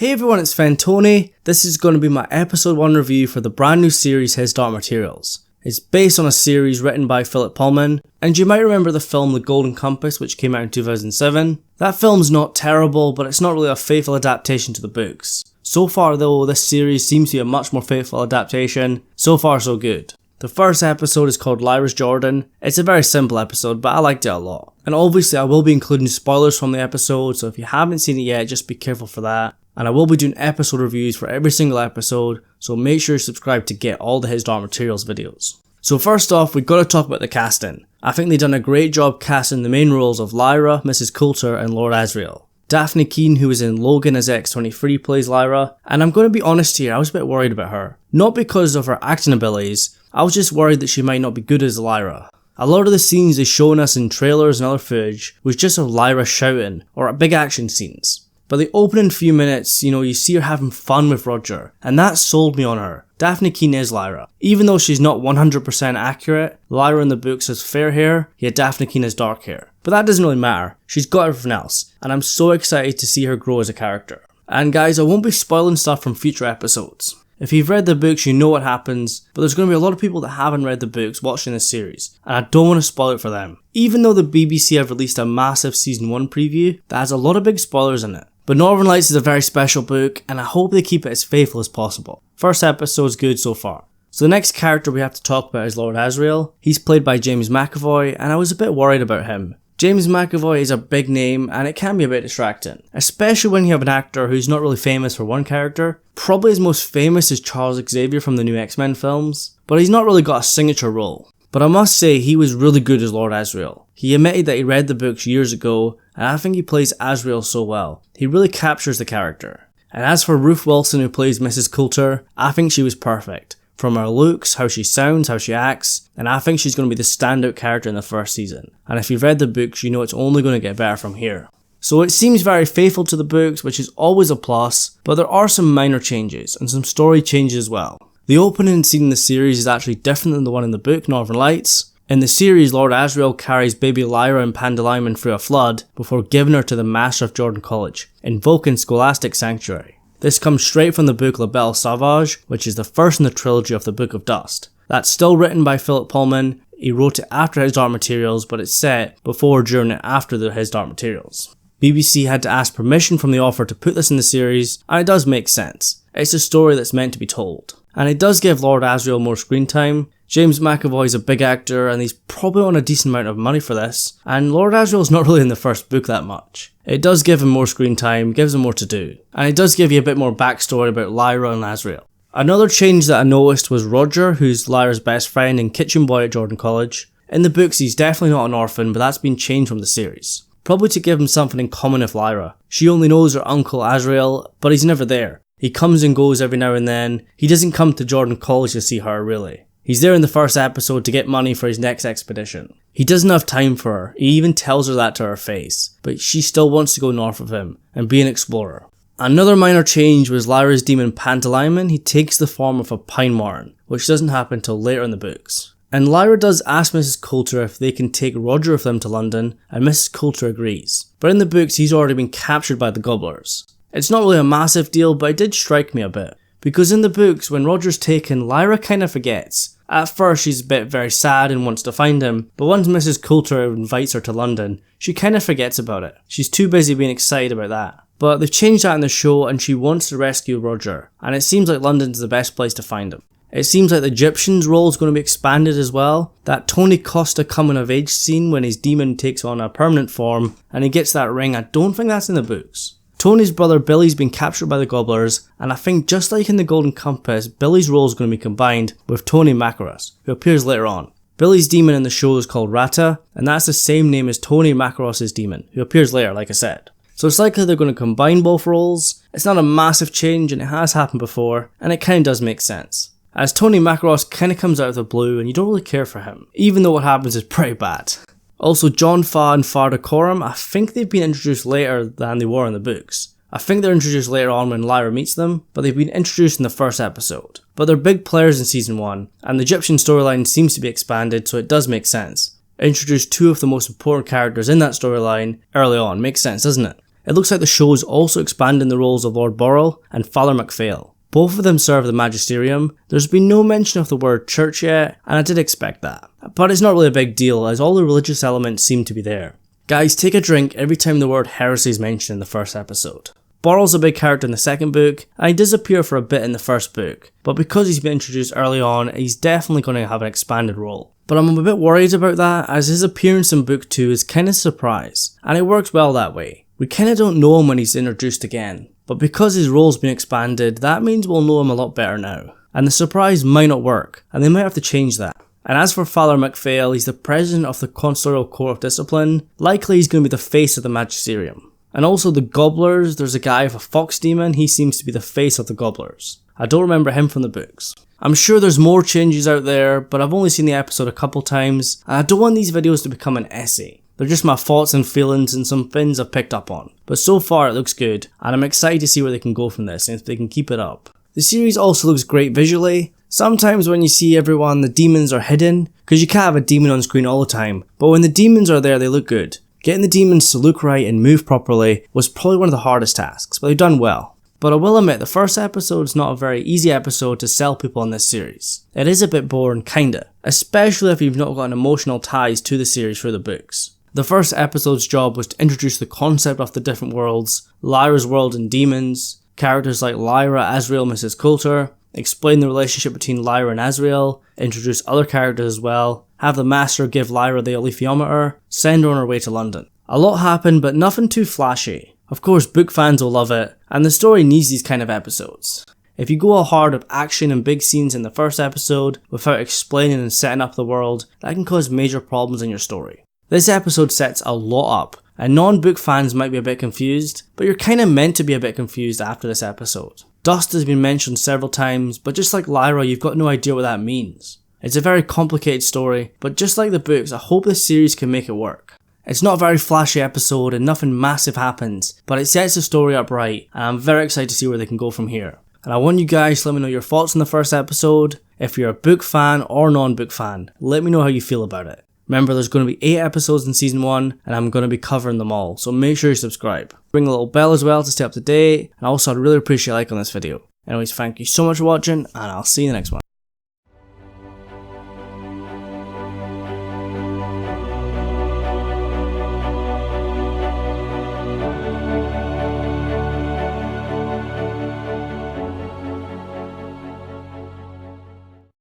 Hey everyone, it's Fentony. This is going to be my episode 1 review for the brand new series His Dark Materials. It's based on a series written by Philip Pullman, and you might remember the film The Golden Compass, which came out in 2007. That film's not terrible, but it's not really a faithful adaptation to the books. So far though, this series seems to be a much more faithful adaptation. So far so good. The first episode is called Lyra's Jordan. It's a very simple episode, but I liked it a lot. And obviously I will be including spoilers from the episode, so if you haven't seen it yet, just be careful for that. And I will be doing episode reviews for every single episode, so make sure you subscribe to get all the His Dark Materials videos. So first off, we've got to talk about the casting. I think they've done a great job casting the main roles of Lyra, Mrs. Coulter and Lord Asriel. Daphne Keane, who was in Logan as X-23, plays Lyra, and I'm going to be honest here, I was a bit worried about her. Not because of her acting abilities, I was just worried that she might not be good as Lyra. A lot of the scenes they shown us in trailers and other footage was just of Lyra shouting, or at big action scenes. But the opening few minutes, you see her having fun with Roger, and that sold me on her. Daphne Keane is Lyra. Even though she's not 100% accurate, Lyra in the books has fair hair, yet Daphne Keane has dark hair. But that doesn't really matter, she's got everything else, and I'm so excited to see her grow as a character. And guys, I won't be spoiling stuff from future episodes. If you've read the books, you know what happens, but there's going to be a lot of people that haven't read the books watching this series, and I don't want to spoil it for them. Even though the BBC have released a massive season 1 preview that has a lot of big spoilers in it. But Northern Lights is a very special book, and I hope they keep it as faithful as possible. First episode's good so far. So the next character we have to talk about is Lord Asriel. He's played by James McAvoy, and I was a bit worried about him. James McAvoy is a big name, and it can be a bit distracting. Especially when you have an actor who's not really famous for one character. Probably his most famous is Charles Xavier from the new X-Men films, but he's not really got a signature role. But I must say, he was really good as Lord Asriel. He admitted that he read the books years ago, and I think he plays Asriel so well. He really captures the character. And as for Ruth Wilson, who plays Mrs. Coulter, I think she was perfect. From her looks, how she sounds, how she acts, and I think she's going to be the standout character in the first season. And if you've read the books, you know it's only going to get better from here. So it seems very faithful to the books, which is always a plus, but there are some minor changes, and some story changes as well. The opening scene in the series is actually different than the one in the book, Northern Lights. In the series, Lord Asriel carries baby Lyra and Pandaliman through a flood before giving her to the Master of Jordan College, invoking Scholastic Sanctuary. This comes straight from the book La Belle Sauvage, which is the first in the trilogy of the Book of Dust. That's still written by Philip Pullman. He wrote it after His Dark Materials, but it's set before, during, and after the His Dark Materials. BBC had to ask permission from the author to put this in the series, and it does make sense. It's a story that's meant to be told. And it does give Lord Asriel more screen time. James McAvoy is a big actor, and he's probably on a decent amount of money for this, and Lord Asriel's not really in the first book that much. It does give him more screen time, gives him more to do, and it does give you a bit more backstory about Lyra and Asriel. Another change that I noticed was Roger, who's Lyra's best friend and kitchen boy at Jordan College. In the books he's definitely not an orphan, but that's been changed from the series. Probably to give him something in common with Lyra. She only knows her uncle Asriel, but he's never there. He comes and goes every now and then. He doesn't come to Jordan College to see her, really. He's there in the first episode to get money for his next expedition. He doesn't have time for her. He even tells her that to her face. But she still wants to go north of him and be an explorer. Another minor change was Lyra's demon Pandaliman. He takes the form of a pine marten, which doesn't happen till later in the books. And Lyra does ask Mrs. Coulter if they can take Roger with them to London, and Mrs. Coulter agrees. But in the books he's already been captured by the Gobblers. It's not really a massive deal, but it did strike me a bit. Because in the books, when Roger's taken, Lyra kinda forgets. At first she's a bit very sad and wants to find him, but once Mrs. Coulter invites her to London, she kinda forgets about it. She's too busy being excited about that. But they've changed that in the show, and she wants to rescue Roger, and it seems like London's the best place to find him. It seems like the Egyptian's role is going to be expanded as well. That Tony Costa coming of age scene when his demon takes on a permanent form, and he gets that ring, I don't think that's in the books. Tony's brother Billy's been captured by the Gobblers, and I think just like in the Golden Compass, Billy's role is going to be combined with Tony Makaros, who appears later on. Billy's demon in the show is called Rata, and that's the same name as Tony Makaros' demon, who appears later, like I said. So it's likely they're going to combine both roles. It's not a massive change, and it has happened before, and it kinda does make sense. As Tony Makaros kinda comes out of the blue, and you don't really care for him, even though what happens is pretty bad. Also, John Fa and Farda Coram, I think they've been introduced later than they were in the books. I think they're introduced later on when Lyra meets them, but they've been introduced in the first episode. But they're big players in season 1, and the Egyptian storyline seems to be expanded, so it does make sense. Introduce two of the most important characters in that storyline early on, makes sense, doesn't it? It looks like the show is also expanding the roles of Lord Borrell and Father MacPhail. Both of them serve the Magisterium. There's been no mention of the word church yet, and I did expect that. But it's not really a big deal, as all the religious elements seem to be there. Guys, take a drink every time the word heresy is mentioned in the first episode. Borrell's a big character in the second book, and he does appear for a bit in the first book, but because he's been introduced early on, he's definitely going to have an expanded role. But I'm a bit worried about that, as his appearance in book 2 is kinda a surprise, and it works well that way. We kinda don't know him when he's introduced again, but because his role's been expanded, that means we'll know him a lot better now. And the surprise might not work, and they might have to change that. And as for Father MacPhail, he's the president of the Constorial Court of Discipline. Likely he's going to be the face of the Magisterium. And also the Gobblers, there's a guy with a fox demon, he seems to be the face of the Gobblers. I don't remember him from the books. I'm sure there's more changes out there, but I've only seen the episode a couple times, and I don't want these videos to become an essay. They're just my thoughts and feelings and some things I've picked up on. But so far it looks good, and I'm excited to see where they can go from this and if they can keep it up. The series also looks great visually. Sometimes when you see everyone, the demons are hidden, because you can't have a demon on screen all the time, but when the demons are there they look good. Getting the demons to look right and move properly was probably one of the hardest tasks, but they've done well. But I will admit, the first episode is not a very easy episode to sell people in this series. It is a bit boring, kinda, especially if you've not got emotional ties to the series through the books. The first episode's job was to introduce the concept of the different worlds, Lyra's world and demons, characters like Lyra, Asriel, Mrs. Coulter, explain the relationship between Lyra and Asriel, introduce other characters as well, have the Master give Lyra the alethiometer, send her on her way to London. A lot happened, but nothing too flashy. Of course, book fans will love it, and the story needs these kind of episodes. If you go all hard with action and big scenes in the first episode, without explaining and setting up the world, that can cause major problems in your story. This episode sets a lot up, and non-book fans might be a bit confused, but you're kinda meant to be a bit confused after this episode. Dust has been mentioned several times, but just like Lyra, you've got no idea what that means. It's a very complicated story, but just like the books, I hope this series can make it work. It's not a very flashy episode and nothing massive happens, but it sets the story up right, and I'm very excited to see where they can go from here. And I want you guys to let me know your thoughts on the first episode. If you're a book fan or non-book fan, let me know how you feel about it. Remember, there's going to be 8 episodes in season 1, and I'm going to be covering them all, so make sure you subscribe. Ring the little bell as well to stay up to date, and also I'd really appreciate a like on this video. Anyways, thank you so much for watching, and I'll see you in the next one.